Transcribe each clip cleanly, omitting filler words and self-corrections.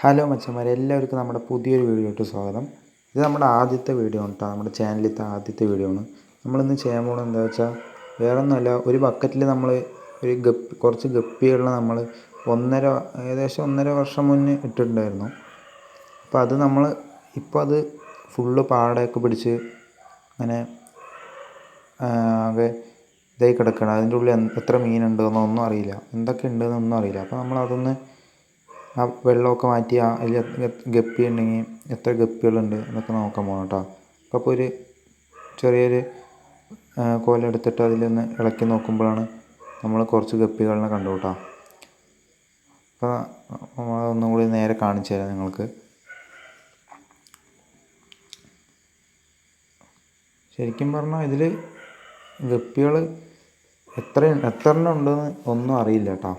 Hello മച്ചന്മാരെ, എല്ലാവർക്കും നമ്മുടെ പുതിയൊരു വീഡിയോയ്ക്ക് സ്വാഗതം. ഇത് നമ്മുടെ ആദ്യത്തെ വീഡിയോ ആണ് കേട്ടോ. നമ്മുടെ ചാനലിലത്തെ ആദ്യത്തെ വീഡിയോ ആണ്. നമ്മളിന്ന് ചെയ്യാൻ പോകുന്നത് എന്താ വെച്ചാൽ വേറെ ഒന്നുമല്ല, ഒരു ബക്കറ്റിൽ നമ്മൾ കുറച്ച് ഗപ്പികളെ നമ്മൾ ഏകദേശം 1.5 വർഷം മുന്നേ ഇട്ടിട്ടുണ്ടായിരുന്നു. അപ്പോൾ അത് നമ്മൾ ഇപ്പോൾ അത് ഫുള്ള് പാടയൊക്കെ പിടിച്ച് അങ്ങനെ ആകെ ഇതായി കിടക്കണം. അതിൻ്റെ ഉള്ളിൽ എത്ര മീനുണ്ടെന്നൊന്നും അറിയില്ല, എന്തൊക്കെ ഉണ്ടെന്നൊന്നും അറിയില്ല. അപ്പോൾ നമ്മളതൊന്ന് ആ വെള്ളമൊക്കെ മാറ്റി അതിൽ ഗപ്പി ഉണ്ടെങ്കിൽ എത്ര ഗപ്പികളുണ്ട് എന്നൊക്കെ നോക്കാൻ പോകണം കേട്ടോ. അപ്പോൾ ഒരു ചെറിയൊരു കോലെടുത്തിട്ട് അതിലൊന്ന് ഇളക്കി നോക്കുമ്പോഴാണ് നമ്മൾ കുറച്ച് ഗപ്പികളിനെ കണ്ടു കേട്ടോ. അപ്പോൾ ഒന്നും കൂടി നേരെ കാണിച്ചു തരാം നിങ്ങൾക്ക്. ശരിക്കും പറഞ്ഞാൽ ഇതിൽ ഗപ്പികൾ എത്ര എണ്ണം ഉണ്ടെന്ന് ഒന്നും അറിയില്ല കേട്ടോ.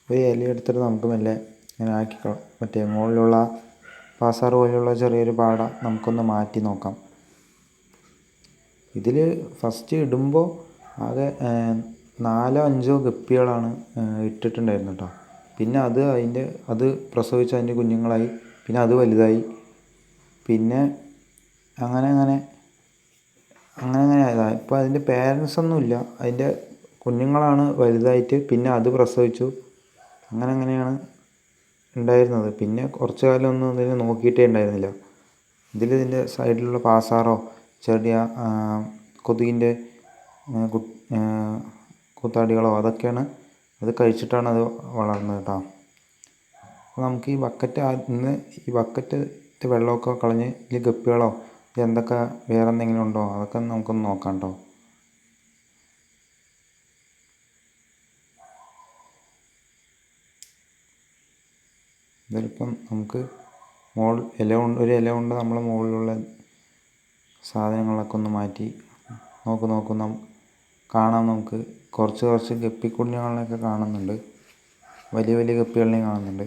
ഒരു ഇല എടുത്തിട്ട് നമുക്ക് മെല്ലെ ഇങ്ങനെ ആക്കിക്കണം. മറ്റേ മുകളിലുള്ള പാസാറ് പോലെയുള്ള ചെറിയൊരു പാട നമുക്കൊന്ന് മാറ്റി നോക്കാം. ഇതിൽ ഫസ്റ്റ് ഇടുമ്പോൾ ആകെ 4-5 ഗപ്പികളാണ് ഇട്ടിട്ടുണ്ടായിരുന്നു കേട്ടോ. പിന്നെ അത് പ്രസവിച്ച് അതിൻ്റെ കുഞ്ഞുങ്ങളായി, പിന്നെ അത് വലുതായി, പിന്നെ അങ്ങനെ ആയതാണ്. ഇപ്പോൾ അതിൻ്റെ പേരൻസ് ഒന്നുമില്ല, അതിൻ്റെ കുഞ്ഞുങ്ങളാണ് വലുതായിട്ട് പിന്നെ അത് പ്രസവിച്ചു. അങ്ങനെയാണ് ഉണ്ടായിരുന്നത്. പിന്നെ കുറച്ച് കാലം ഒന്നും ഇതിനെ നോക്കിയിട്ടേ ഉണ്ടായിരുന്നില്ല. ഇതിൻ്റെ സൈഡിലുള്ള പാസാറോ ചെറിയ കൊതുകിൻ്റെ കൂത്താടികളോ അതൊക്കെയാണ്, അത് കഴിച്ചിട്ടാണ് അത് വളർന്നത് കേട്ടോ. അപ്പോൾ നമുക്ക് ഈ ബക്കറ്റ് വെള്ളമൊക്കെ കളഞ്ഞ് ഈ ഗപ്പികളോ എന്തൊക്കെ വേറെ എന്തെങ്കിലും ഉണ്ടോ അതൊക്കെ നമുക്കൊന്ന് നോക്കാം കേട്ടോ. ഇതിലിപ്പം നമുക്ക് ഒരു ഇല കൊണ്ട് നമ്മൾ മുകളിലുള്ള സാധനങ്ങളൊക്കെ ഒന്ന് മാറ്റി കാണാം. നമുക്ക് കുറച്ച് ഗപ്പിക്കുഞ്ഞുങ്ങളെയൊക്കെ കാണുന്നുണ്ട്, വലിയ ഗപ്പികളിനെയും കാണുന്നുണ്ട്.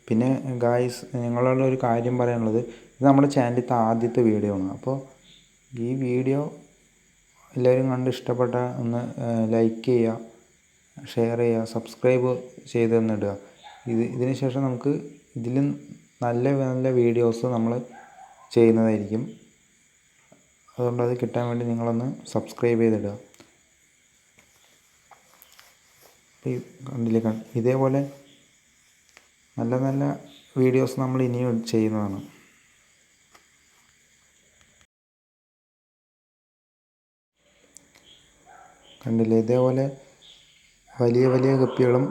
പിന്നെ ഗായ്സ്, നിങ്ങളോട് ഒരു കാര്യം പറയാനുള്ളത്, ഇത് നമ്മുടെ ചാനലിലത്തെ ആദ്യത്തെ വീഡിയോ ആണ്. അപ്പോൾ ഈ വീഡിയോ എല്ലാവരും കണ്ട് ഇഷ്ടപ്പെട്ട ഒന്ന് ലൈക്ക് ചെയ്യുക, ഷെയർ ചെയ്യുക, സബ്സ്ക്രൈബ് ചെയ്ത് തന്നിടുക. ഇതിന് ശേഷം നമുക്ക് ഇതിലും നല്ല വീഡിയോസ് നമ്മൾ ചെയ്യുന്നതായിരിക്കും. അതുകൊണ്ട് അത് കിട്ടാൻ വേണ്ടി നിങ്ങളൊന്ന് സബ്സ്ക്രൈബ് ചെയ്തിടുക. കണ്ടില്ലേ, ഇതേപോലെ നല്ല വീഡിയോസ് നമ്മൾ ഇനിയും ചെയ്യുന്നതാണ്. കണ്ടില്ലേ, ഇതേപോലെ വലിയ ഗപ്പികളും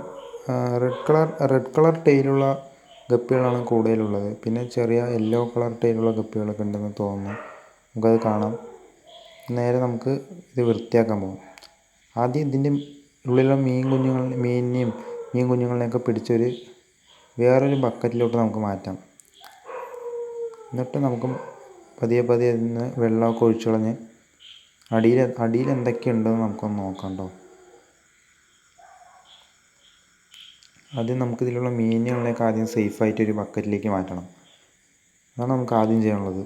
റെഡ് കളർ ടെയിലുള്ള ഗപ്പികളാണ് കൂടുതലുള്ളത്. പിന്നെ ചെറിയ യെല്ലോ കളർ ടെയിലുള്ള ഗപ്പികളൊക്കെ ഉണ്ടെന്ന് തോന്നുന്നു. നമുക്കത് കാണാം. നേരെ നമുക്ക് ഇത് വൃത്തിയാക്കാൻ പോകും. ആദ്യം ഇതിൻ്റെ ഉള്ളിലുള്ള മീൻ കുഞ്ഞുങ്ങളെയൊക്കെ പിടിച്ചൊരു വേറൊരു ബക്കറ്റിലോട്ട് നമുക്ക് മാറ്റാം. എന്നിട്ട് നമുക്ക് പതിയെ ഇതിന് വെള്ളമൊക്കെ ഒഴിച്ചു കളഞ്ഞ് അടിയിൽ എന്തൊക്കെയുണ്ടെന്ന് നമുക്കൊന്ന് നോക്കാം കേട്ടോ. ആദ്യം നമുക്കിതിലുള്ള മീനുകളെയൊക്കെ ആദ്യം സേഫായിട്ട് ഒരു ബക്കറ്റിലേക്ക് മാറ്റണം. അതാണ് നമുക്ക് ആദ്യം ചെയ്യാനുള്ളത്.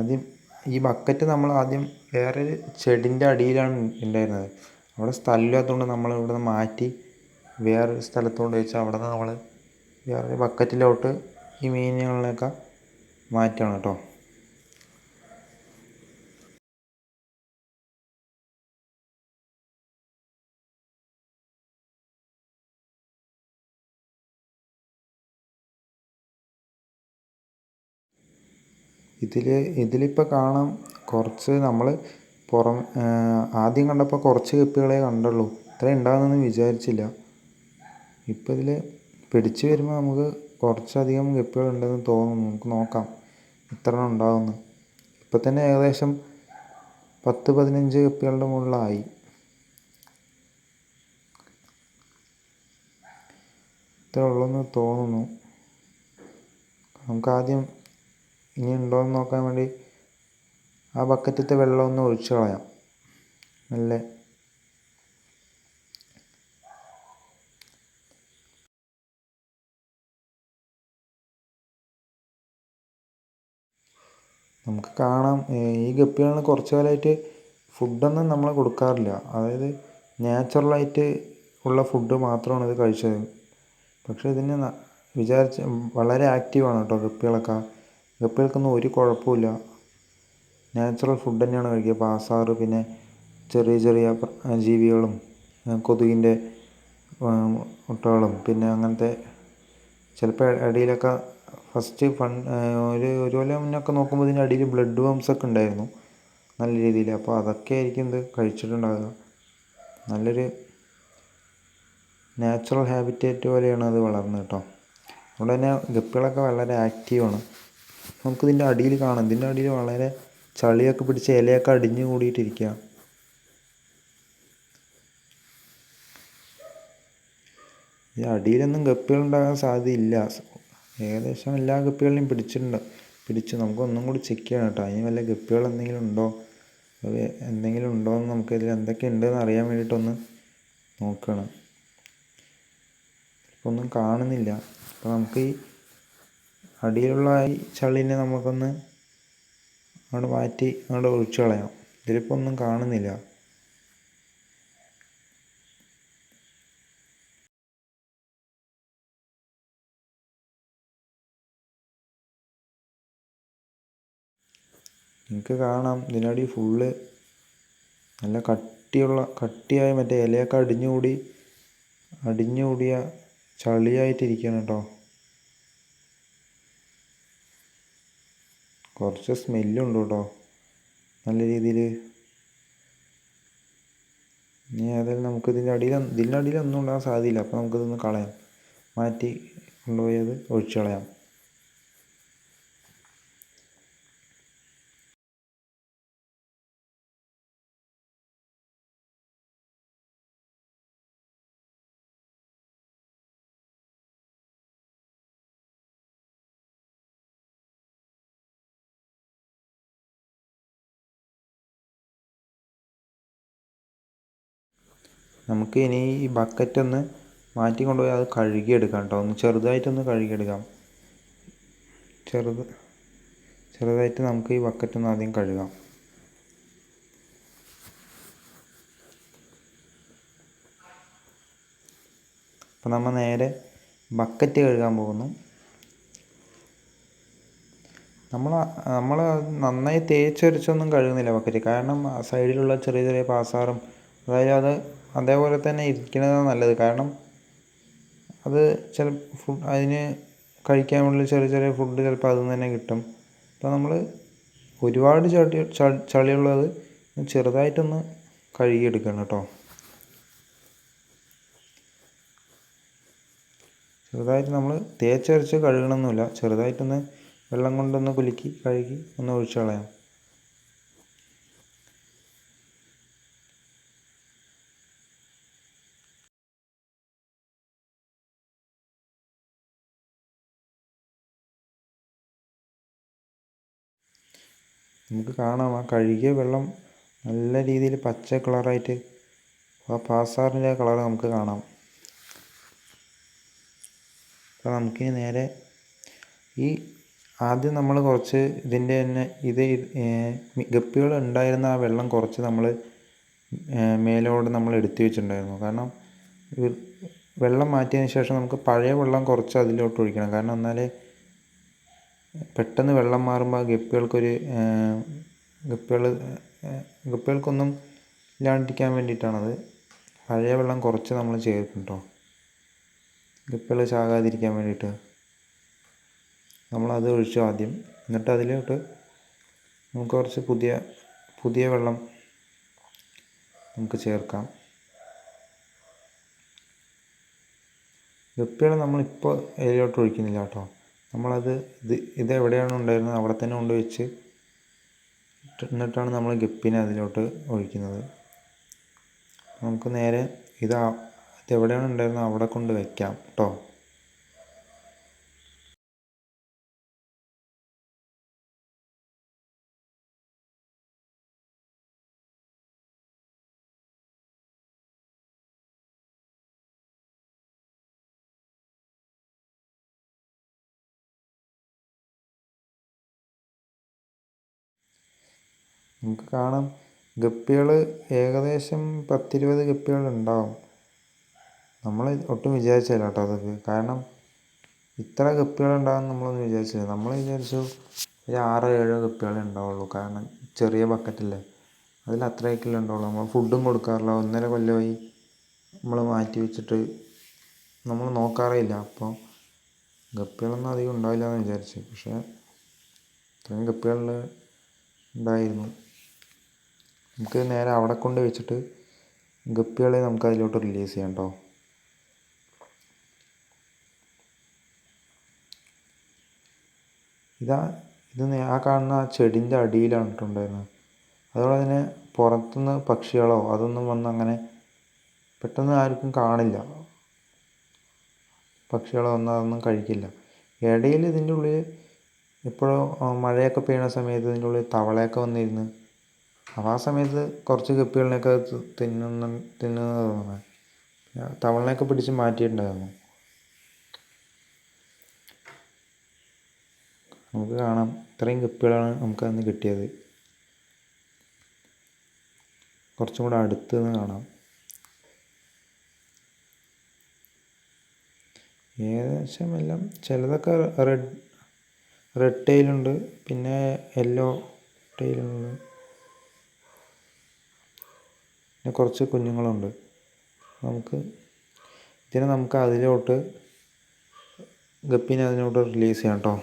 ആദ്യം ഈ ബക്കറ്റ് നമ്മൾ വേറൊരു ചെടിൻ്റെ അടിയിലാണ് ഉണ്ടായിരുന്നത്. അവിടെ സ്ഥലമില്ലാത്തതുകൊണ്ട് നമ്മൾ ഇവിടെ നിന്ന് മാറ്റി വേറൊരു സ്ഥലത്തോട്ട് വെച്ച് അവിടെ നിന്ന് നമ്മൾ വേറൊരു ബക്കറ്റിലോട്ട് ഈ മീനുകളെയൊക്കെ മാറ്റണം കേട്ടോ. ഇതിലിപ്പോൾ കാണാം, കുറച്ച് നമ്മൾ ആദ്യം കണ്ടപ്പോൾ കുറച്ച് ഗപ്പികളെ കണ്ടുള്ളൂ, ഇത്രയും ഉണ്ടാകുമെന്ന് വിചാരിച്ചില്ല. ഇപ്പോൾ ഇതിൽ പിടിച്ച് വരുമ്പോൾ നമുക്ക് കുറച്ചധികം ഗപ്പികളുണ്ടെന്ന് തോന്നുന്നു. നമുക്ക് നോക്കാം എത്ര എണ്ണം ഉണ്ടാകുമെന്ന്. ഇപ്പം തന്നെ ഏകദേശം 10-15 ഗപ്പികളുടെ മുകളിലായി. ഇത്ര ഉള്ളെന്ന് തോന്നുന്നു. നമുക്കാദ്യം ഇനി ഉണ്ടോയെന്ന് നോക്കാൻ വേണ്ടി ആ ബക്കറ്റത്തെ വെള്ളം ഒന്ന് ഒഴിച്ചു കളയാം മെല്ലെ. നമുക്ക് കാണാം ഈ ഗപ്പികൾ കുറച്ച് കാലമായിട്ട് ഫുഡൊന്നും നമ്മൾ കൊടുക്കാറില്ല. അതായത് നാച്ചുറലായിട്ട് ഉള്ള ഫുഡ് മാത്രമാണ് ഇത് കഴിച്ചത്. പക്ഷേ ഇതിന് വിചാരിച്ച വളരെ ആക്റ്റീവാണ് കേട്ടോ ഗപ്പികളൊക്കെ. ഗപ്പികൾക്കൊന്നും ഒരു കുഴപ്പമില്ല. നാച്ചുറൽ ഫുഡ് തന്നെയാണ് കഴിക്കുക. പാസാറ്, പിന്നെ ചെറിയ ചെറിയ ജീവികളും കൊതുകിൻ്റെ മുട്ടകളും, പിന്നെ അങ്ങനത്തെ ചിലപ്പോൾ അടിയിലൊക്കെ ഫസ്റ്റ് ഒരു കൊല്ലം മുന്നൊക്കെ നോക്കുമ്പോൾ ഇതിൻ്റെ അടിയിൽ ബ്ലഡ് വർംസ് ഒക്കെ ഉണ്ടായിരുന്നു നല്ല രീതിയിൽ. അപ്പോൾ അതൊക്കെ ആയിരിക്കും ഇത് കഴിച്ചിട്ടുണ്ടാകുക. നല്ലൊരു നാച്ചുറൽ ഹാബിറ്റേറ്റ് പോലെയാണ് അത് വളർന്നത് കേട്ടോ. അതുകൊണ്ട് തന്നെ ഗപ്പികളൊക്കെ വളരെ ആക്റ്റീവാണ്. നമുക്കിതിൻ്റെ അടിയിൽ കാണാം, ഇതിൻ്റെ അടിയിൽ വളരെ ചളിയൊക്കെ പിടിച്ച് ഇലയൊക്കെ അടിഞ്ഞു കൂടിയിട്ടിരിക്കുക. ഈ അടിയിലൊന്നും ഗപ്പികളുണ്ടാകാൻ സാധ്യതയില്ല. ഏകദേശം എല്ലാ ഗപ്പികളെയും പിടിച്ചു. നമുക്കൊന്നും കൂടി ചെക്ക് ചെയ്യണം കേട്ടോ. അതിന് വല്ല ഗപ്പികൾ എന്തെങ്കിലും ഉണ്ടോ, എന്തെങ്കിലും ഉണ്ടോ എന്ന് നമുക്കിതിൽ എന്തൊക്കെ ഉണ്ടെന്ന് അറിയാൻ വേണ്ടിയിട്ടൊന്ന് നോക്കണം. ഇപ്പോൾ ഒന്നും കാണുന്നില്ല. അപ്പോൾ നമുക്ക് ഈ അടിയിലുള്ള ഈ ചളീനെ നമുക്കൊന്ന് അങ്ങോട്ട് മാറ്റി അങ്ങോട്ട് ഒഴിച്ചു കളയാം. ഇതിലിപ്പോൾ ഒന്നും കാണുന്നില്ല. നിങ്ങൾക്ക് കാണാം ഇതിനടി ഫുള്ള് നല്ല കട്ടിയായ മറ്റേ ഇലയൊക്കെ അടിഞ്ഞുകൂടിയ ചളിയായിട്ടിരിക്കുകയാണ് കേട്ടോ. കുറച്ച് സ്മെല്ലുണ്ട് കേട്ടോ നല്ല രീതിയിൽ. ഇനി ഏതായാലും നമുക്ക് ഇതിൻ്റെ അടിയിൽ ഒന്നും ഉണ്ടാകാൻ സാധ്യതയില്ല. അപ്പോൾ നമുക്കിതൊന്ന് കളയാം, മാറ്റി കൊണ്ടുപോയി അത് ഒഴിച്ചു കളയാം. നമുക്ക് ഇനി ഈ ബക്കറ്റൊന്ന് മാറ്റി കൊണ്ടുപോയി അത് കഴുകിയെടുക്കാം കേട്ടോ. ഒന്ന് ചെറുതായിട്ടൊന്ന് കഴുകിയെടുക്കാം. ചെറുതായിട്ട് നമുക്ക് ഈ ബക്കറ്റൊന്ന് ആദ്യം കഴുകാം. അപ്പോൾ നമ്മൾ നേരെ ബക്കറ്റ് കഴുകാൻ പോകുന്നു. നമ്മൾ നന്നായി തേച്ചൊരച്ചൊന്നും കഴുകുന്നില്ല ബക്കറ്റ്. കാരണം സൈഡിലുള്ള ചെറിയ ചെറിയ പാസാറും അതായത് അതേപോലെ തന്നെ ഇരിക്കുന്നതാണ് നല്ലത്. കാരണം അത് അതിന് കഴിക്കാൻ വേണ്ടി ചെറിയ ചെറിയ ഫുഡ് ചിലപ്പോൾ അതിൽ നിന്ന് തന്നെ കിട്ടും. അപ്പോൾ നമ്മൾ ഒരുപാട് ചളിയുള്ളത് ചെറുതായിട്ടൊന്ന് കഴുകിയെടുക്കണം കേട്ടോ. ചെറുതായിട്ട് നമ്മൾ തേച്ചരച്ച് കഴുകണമെന്നില്ല, ചെറുതായിട്ടൊന്ന് വെള്ളം കൊണ്ടൊന്ന് കുലുക്കി കഴുകി ഒന്ന് ഒഴിച്ചു കളയാം. നമുക്ക് കാണാം ആ കഴുകിയ വെള്ളം നല്ല രീതിയിൽ പച്ച കളറായിട്ട് ആ പാസാറിൻ്റെ കളർ നമുക്ക് കാണാം. അപ്പോൾ നമുക്കിനി നേരെ ഈ ആദ്യം നമ്മൾ കുറച്ച് ഇതിൻ്റെ തന്നെ ഗപ്പികൾ ഉണ്ടായിരുന്ന ആ വെള്ളം കുറച്ച് നമ്മൾ മേലോട്ട് നമ്മൾ എടുത്തു വെച്ചിട്ടുണ്ടായിരുന്നു. കാരണം വെള്ളം മാറ്റിയതിന് ശേഷം നമുക്ക് പഴയ വെള്ളം കുറച്ച് അതിലോട്ട് ഒഴിക്കണം. കാരണം എന്നാലേ പെട്ടെന്ന് വെള്ളം മാറുമ്പോൾ ഗപ്പികൾക്കൊന്നും ഇല്ലാണ്ടിരിക്കാൻ വേണ്ടിയിട്ടാണത്. പഴയ വെള്ളം കുറച്ച് നമ്മൾ ചേർക്കും കേട്ടോ, ഗപ്പികൾ ചാകാതിരിക്കാൻ വേണ്ടിയിട്ട്. നമ്മളത് ഒഴിച്ചു ആദ്യം. എന്നിട്ട് അതിലോട്ട് നമുക്ക് കുറച്ച് പുതിയ വെള്ളം നമുക്ക് ചേർക്കാം. ഗപ്പികൾ നമ്മളിപ്പോൾ ഇതിലോട്ട് ഒഴിക്കുന്നില്ല കേട്ടോ. നമ്മളത് ഇതെവിടെയാണ് ഉണ്ടായിരുന്നത് അവിടെ തന്നെ കൊണ്ടുവച്ച് എന്നിട്ടാണ് നമ്മൾ ഗപ്പിനെ അതിലോട്ട് ഒഴിക്കുന്നത്. നമുക്ക് നേരെ ഇതെവിടെയാണ് ഉണ്ടായിരുന്നത് അവിടെ കൊണ്ട് വയ്ക്കാം കേട്ടോ. നമുക്ക് കാണാം ഗപ്പികൾ ഏകദേശം 10-20 ഗപ്പികളുണ്ടാവും. നമ്മൾ ഒട്ടും വിചാരിച്ചില്ല കേട്ടോ അതൊക്കെ. കാരണം ഇത്ര ഗപ്പികളുണ്ടാകും നമ്മളൊന്നും വിചാരിച്ചില്ല. നമ്മൾ വിചാരിച്ചു ഒരു 6-7 ഗപ്പികളെ ഉണ്ടാവുള്ളൂ. കാരണം ചെറിയ ബക്കറ്റല്ലേ, അതിൽ അത്രയൊക്കെയല്ലേ ഉണ്ടാവുള്ളൂ. നമ്മൾ ഫുഡും കൊടുക്കാറില്ല. 1.5 കൊല്ലമായി നമ്മൾ മാറ്റി വെച്ചിട്ട് നമ്മൾ നോക്കാറേ ഇല്ല. അപ്പോൾ ഗപ്പികളൊന്നും അധികം ഉണ്ടാവില്ല എന്ന് വിചാരിച്ചു. പക്ഷേ ഇത്രയും ഗപ്പികൾ ഉണ്ടായിരുന്നു. നമുക്ക് നേരെ അവിടെ കൊണ്ട് വെച്ചിട്ട് ഗപ്പികളെ നമുക്ക് അതിലോട്ട് റിലീസ് ചെയ്യാം കേട്ടോ. ഇത് ആ കാണുന്ന ആ ചെടീൻ്റെ അടിയിലാണ് ഇട്ടുണ്ടായിരുന്നത്. അതുപോലെ തന്നെ പുറത്തുനിന്ന് പക്ഷികളോ അതൊന്നും വന്ന് അങ്ങനെ പെട്ടെന്ന് ആർക്കും കാണില്ല. പക്ഷികളോ ഒന്നും അതൊന്നും കഴിക്കില്ല. ഇടയിൽ ഇതിൻ്റെ ഉള്ളിൽ എപ്പോഴോ മഴയൊക്കെ പെയ്യുന്ന സമയത്ത് ഇതിൻ്റെ ഉള്ളിൽ തവളയൊക്കെ വന്നിരുന്ന് അപ്പോൾ ആ സമയത്ത് കുറച്ച് ഗപ്പികളിനെയൊക്കെ തിന്നുന്നത് തോന്നുന്നത്. തവളനെയൊക്കെ പിടിച്ച് മാറ്റിയിട്ടുണ്ടായിരുന്നു. നമുക്ക് കാണാം ഇത്രയും ഗപ്പികളാണ് നമുക്ക് അന്ന് കിട്ടിയത്. കുറച്ചും കൂടെ അടുത്ത് നിന്ന് കാണാം. ഏകദേശം എല്ലാം ചിലതൊക്കെ റെഡ് ടെയിലുണ്ട്, പിന്നെ യെല്ലോ ടെയിലുണ്ട്, പിന്നെ കുറച്ച് കുഞ്ഞുങ്ങളുണ്ട്. നമുക്ക് അതിലോട്ട് ഗപ്പീനെ അതിലോട്ട് റിലീസ് ചെയ്യാം കേട്ടോ.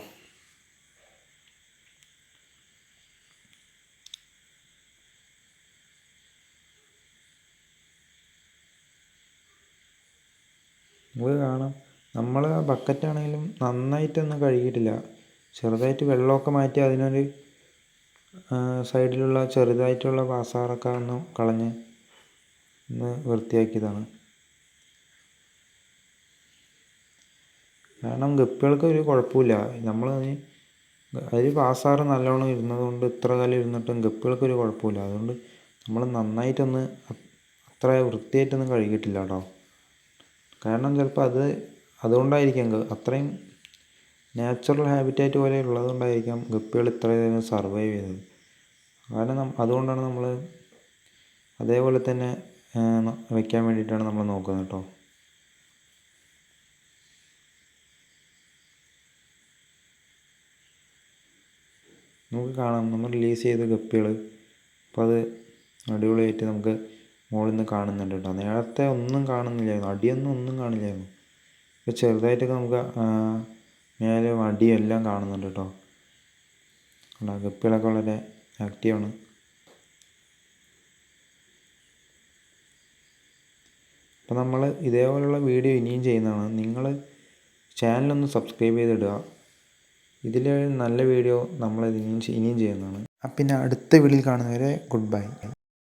നമുക്ക് കാണാം നമ്മൾ ആ ബക്കറ്റാണെങ്കിലും നന്നായിട്ടൊന്നും കഴുകിയിട്ടില്ല. ചെറുതായിട്ട് വെള്ളമൊക്കെ മാറ്റി അതിനൊരു സൈഡിലുള്ള ചെറുതായിട്ടുള്ള പാസാറൊക്കെ ഒന്ന് കളഞ്ഞ് ഒന്ന് വൃത്തിയാക്കിയതാണ്. കാരണം ഗപ്പികൾക്ക് ഒരു കുഴപ്പമില്ല. നമ്മൾ അതിൽ പാസാറ് നല്ലോണം ഇരുന്നതുകൊണ്ട് ഇത്ര കാലം ഇരുന്നിട്ടും ഗപ്പികൾക്കൊരു കുഴപ്പമില്ല. അതുകൊണ്ട് നമ്മൾ നന്നായിട്ടൊന്ന് അത്ര വൃത്തിയായിട്ടൊന്നും കഴുകിയിട്ടില്ല കേട്ടോ. കാരണം ചിലപ്പോൾ അതുകൊണ്ടായിരിക്കാം അത്രയും നാച്ചുറൽ ഹാബിറ്റാറ്റ് പോലെ ഉള്ളതുകൊണ്ടായിരിക്കാം ഗപ്പികൾ ഇത്രയും സർവൈവ് ചെയ്തത്. കാരണം അതുകൊണ്ടാണ് നമ്മൾ അതേപോലെ തന്നെ വയ്ക്കാൻ വേണ്ടിയിട്ടാണ് നമ്മൾ നോക്കുന്നത് കേട്ടോ. നമുക്ക് കാണാം നമ്മൾ റിലീസ് ചെയ്ത ഗപ്പികൾ അപ്പോൾ അത് അടിപൊളിയായിട്ട് നമുക്ക് മുകളിൽ നിന്ന് കാണുന്നുണ്ട് കേട്ടോ. നേരത്തെ ഒന്നും കാണുന്നില്ലായിരുന്നു, ഒന്നും കാണില്ലായിരുന്നു. ഇപ്പോൾ ചെറുതായിട്ടൊക്കെ നമുക്ക് മേലും അടിയും എല്ലാം കാണുന്നുണ്ട് കേട്ടോ. ഗപ്പികളൊക്കെ വളരെ ആക്റ്റീവാണ്. അപ്പോൾ നമ്മൾ ഇതേപോലെയുള്ള വീഡിയോ ഇനിയും ചെയ്യുന്നതാണ്. നിങ്ങൾ ചാനലൊന്ന് സബ്സ്ക്രൈബ് ചെയ്തിടുക. ഇതിൽ നല്ല വീഡിയോ നമ്മൾ ഇനിയും ചെയ്യുന്നതാണ്. പിന്നെ അടുത്ത വീഡിയോയിൽ കാണുന്നവരെ ഗുഡ് ബൈ.